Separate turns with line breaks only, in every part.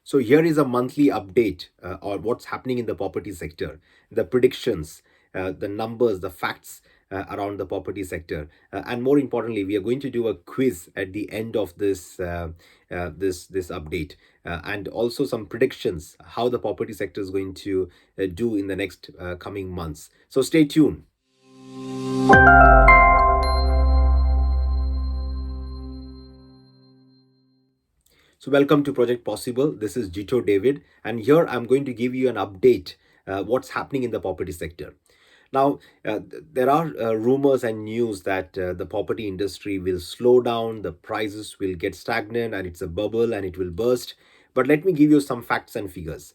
So here is a monthly update on what's happening in the property sector, the predictions, the numbers, the facts around the property sector, and more importantly, we are going to do a quiz at the end of this update, and also some predictions how the property sector is going to do in the next coming months. So stay tuned. So, welcome to Project Possible. This is Jito David, and here I'm going to give you an update what's happening in the property sector. Now, there are rumors and news that the property industry will slow down, the prices will get stagnant, and it's a bubble and it will burst. But let me give you some facts and figures.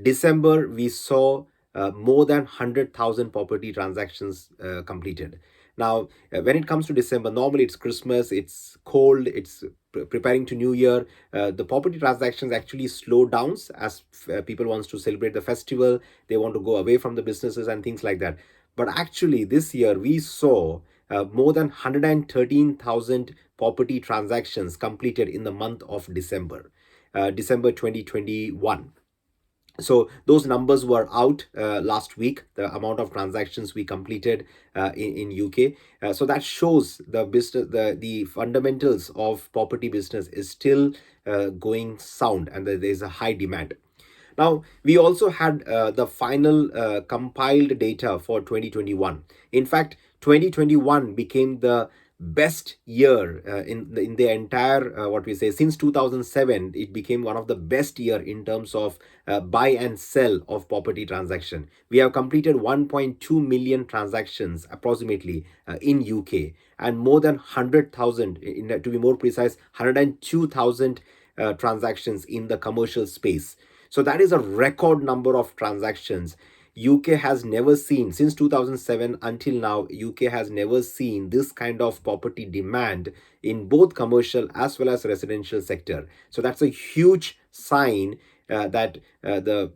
December, we saw more than 100,000 property transactions completed. Now, when it comes to December, normally it's Christmas, it's cold, it's preparing to New Year. The property transactions actually slow down as people wants to celebrate the festival. They want to go away from the businesses and things like that. But actually, this year we saw more than 113,000 property transactions completed in the month of December, December 2021. So those numbers were out last week, the amount of transactions we completed in UK. So that shows the business, the fundamentals of property business is still going sound, and there is a high demand. Now, we also had the final compiled data for 2021. In fact, 2021 became the best year in the entire what we say since 2007. It became one of the best year in terms of buy and sell of property transaction. We have completed 1.2 million transactions approximately in UK, and more than 100,000, to be more precise, 102,000 transactions in the commercial space. So that is a record number of transactions. UK has never seen, since 2007 until now, UK has never seen this kind of property demand in both commercial as well as residential sector. So that's a huge sign that the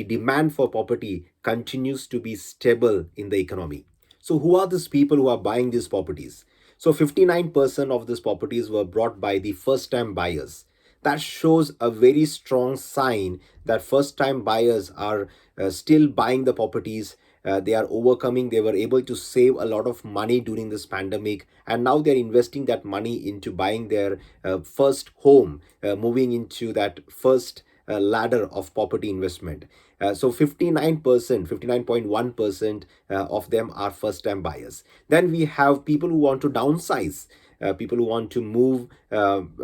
demand for property continues to be stable in the economy. So who are these people who are buying these properties? So 59% of these properties were brought by the first time buyers. That shows a very strong sign that first time buyers are still buying the properties. They are overcoming, they were able to save a lot of money during this pandemic, and now they're investing that money into buying their first home, moving into that first ladder of property investment. So 59%, 59.1% of them are first time buyers. Then we have people who want to downsize, people who want to move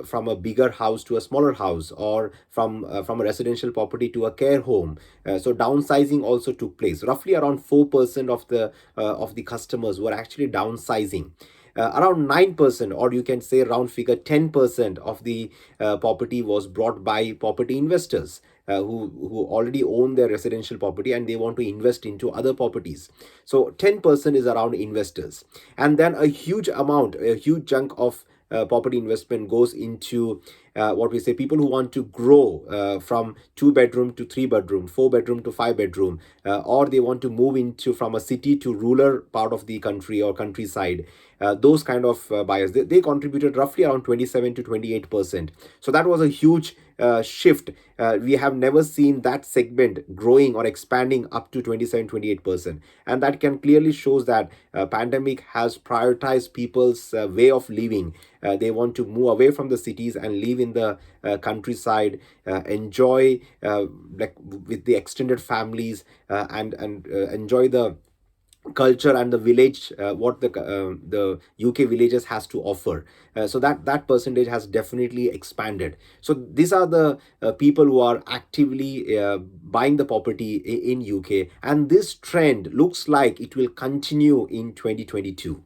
from a bigger house to a smaller house, or from a residential property to a care home. So downsizing also took place. Roughly around 4% of the customers were actually downsizing. Around 9%, or you can say round figure 10% of the property was brought by property investors who already own their residential property and they want to invest into other properties. So 10% is around investors, and then a huge amount, a huge chunk of property investment goes into what we say people who want to grow from 2 bedroom to 3 bedroom, 4 bedroom to 5 bedroom, or they want to move into from a city to rural part of the country or countryside. Those kind of buyers, they contributed roughly around 27 to 28%. So that was a huge shift. We have never seen that segment growing or expanding up to 27-28%, and that can clearly shows that pandemic has prioritized people's way of living. They want to move away from the cities and live in the countryside, enjoy like with the extended families, and enjoy the culture and the village, what the UK villages has to offer. So that percentage has definitely expanded. So these are the people who are actively buying the property in UK, and this trend looks like it will continue in 2022.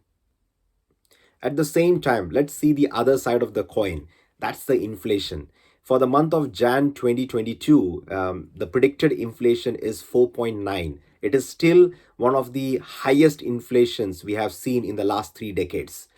At the same time, let's see the other side of the coin. That's the inflation. For the month of Jan 2022, the predicted inflation is 4.9. It is still one of the highest inflations we have seen in the last 3 decades.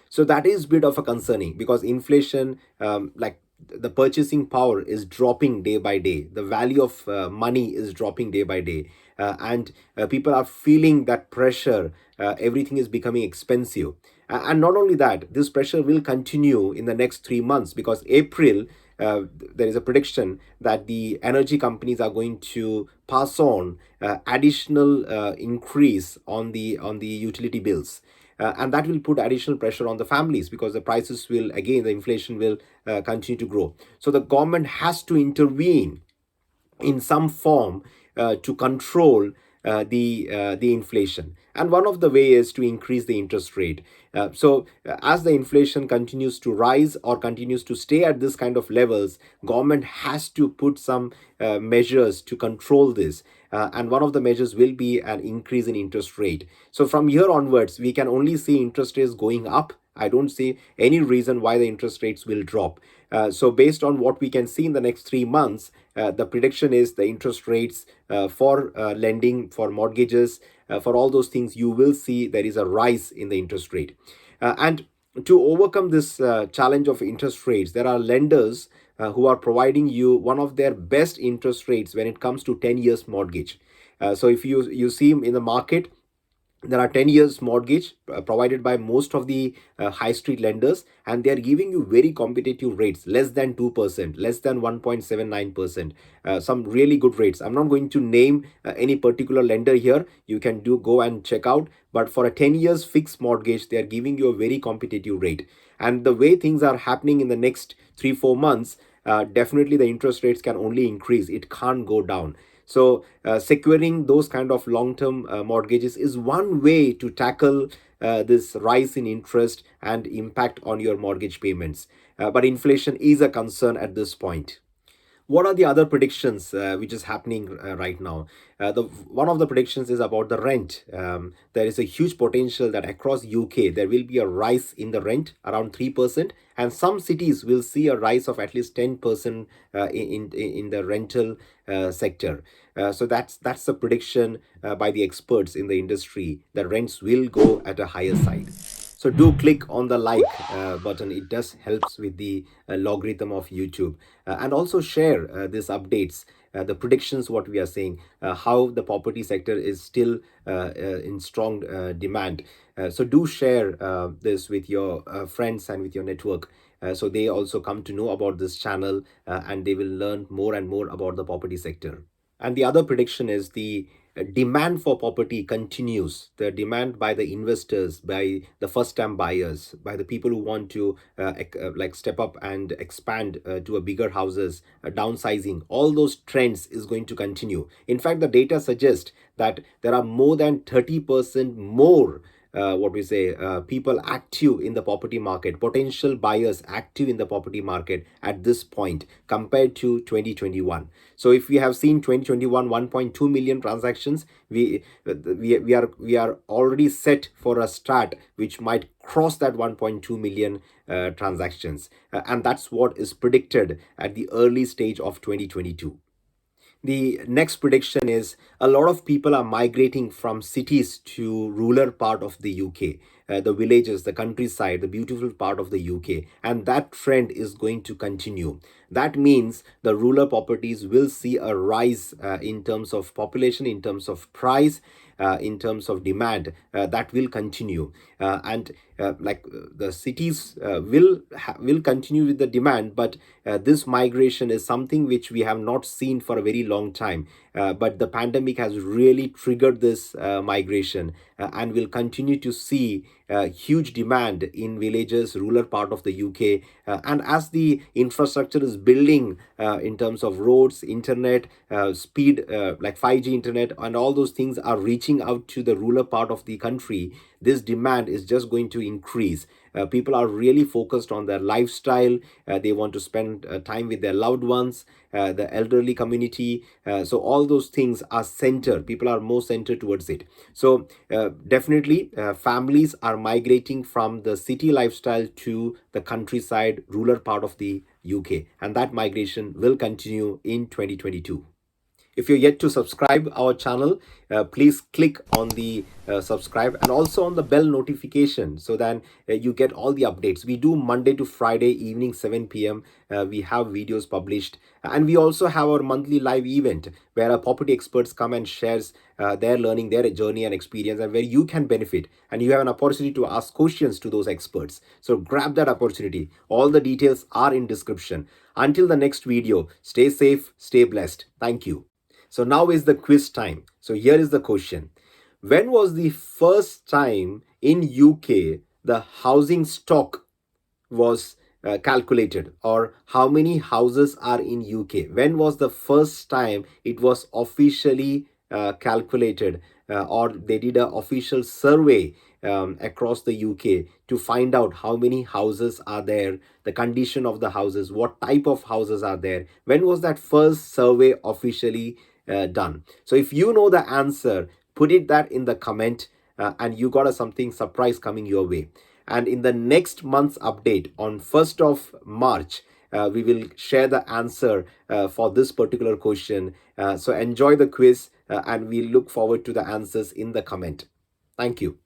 So that is a bit of a concerning, because inflation, like the purchasing power is dropping day by day. The value of money is dropping day by day, and people are feeling that pressure. Everything is becoming expensive, and not only that, this pressure will continue in the next 3 months, because April uh, there is a prediction that the energy companies are going to pass on additional increase on the utility bills. And that will put additional pressure on the families, because the prices will, again, the inflation will continue to grow. So the government has to intervene in some form to control the inflation. And one of the way is to increase the interest rate. As the inflation continues to rise or continues to stay at this kind of levels, government has to put some measures to control this. And one of the measures will be an increase in interest rate. So from here onwards, we can only see interest rates going up. I don't see any reason why the interest rates will drop. So based on what we can see in the next 3 months, the prediction is the interest rates for lending, for mortgages, for all those things, you will see there is a rise in the interest rate. And to overcome this challenge of interest rates, there are lenders who are providing you one of their best interest rates when it comes to 10 years mortgage. So if you see in the market, there are 10 years mortgage provided by most of the high street lenders, and they are giving you very competitive rates, less than 2%, less than 1.79%. Some really good rates. I'm not going to name any particular lender here. You can do go and check out, but for a 10 years fixed mortgage, they are giving you a very competitive rate. And the way things are happening in the next 3-4 months, definitely the interest rates can only increase, it can't go down. So securing those kind of long-term mortgages is one way to tackle this rise in interest and impact on your mortgage payments. But inflation is a concern at this point. What are the other predictions which is happening right now? The one of the predictions is about the rent. There is a huge potential that across UK there will be a rise in the rent around 3%, and some cities will see a rise of at least 10% in the rental sector. So that's the prediction by the experts in the industry, that rents will go at a higher side. So do click on the like button. It does helps with the logarithm of YouTube. And also share these updates, the predictions, what we are saying, how the property sector is still in strong demand. So do share this with your friends and with your network, so they also come to know about this channel, and they will learn more and more about the property sector. And the other prediction is the demand for property continues. The demand by the investors, by the first time buyers, by the people who want to like step up and expand to a bigger houses, downsizing, all those trends is going to continue. In fact, the data suggests that there are more than 30% more what we say people active in the property market, potential buyers active in the property market at this point compared to 2021. So if we have seen 2021 1.2 million transactions, we are already set for a start which might cross that 1.2 million transactions. And that's what is predicted at the early stage of 2022. The next prediction is a lot of people are migrating from cities to rural part of the UK, the villages, the countryside, the beautiful part of the UK, and that trend is going to continue. That means the rural properties will see a rise in terms of population, in terms of price, in terms of demand. That will continue, and the cities will continue with the demand, but this migration is something which we have not seen for a very long time. But the pandemic has really triggered this migration, and will continue to see huge demand in villages, rural part of the UK. And as the infrastructure is building in terms of roads, internet, speed, like 5G internet, and all those things are reaching out to the rural part of the country, this demand is just going to increase. People are really focused on their lifestyle. They want to spend time with their loved ones, the elderly community. So all those things are centered. People are more centered towards it. So definitely, families are migrating from the city lifestyle to the countryside, rural part of the UK, and that migration will continue in 2022. If you're yet to subscribe our channel, please click on the subscribe and also on the bell notification so that you get all the updates. We do Monday to Friday evening 7 p.m. We have videos published, and we also have our monthly live event where our property experts come and shares their learning, their journey and experience, and where you can benefit and you have an opportunity to ask questions to those experts. So grab that opportunity. All the details are in description. Until the next video, stay safe, stay blessed. Thank you. So now is the quiz time. So here is the question. When was the first time in UK the housing stock was calculated, or how many houses are in UK? When was the first time it was officially calculated, or they did an official survey across the UK to find out how many houses are there, the condition of the houses, what type of houses are there? When was that first survey officially done? So if you know the answer, put it that in the comment, and you got a something surprise coming your way. And in the next month's update on 1st of March, we will share the answer for this particular question. So enjoy the quiz, and we look forward to the answers in the comment. Thank you.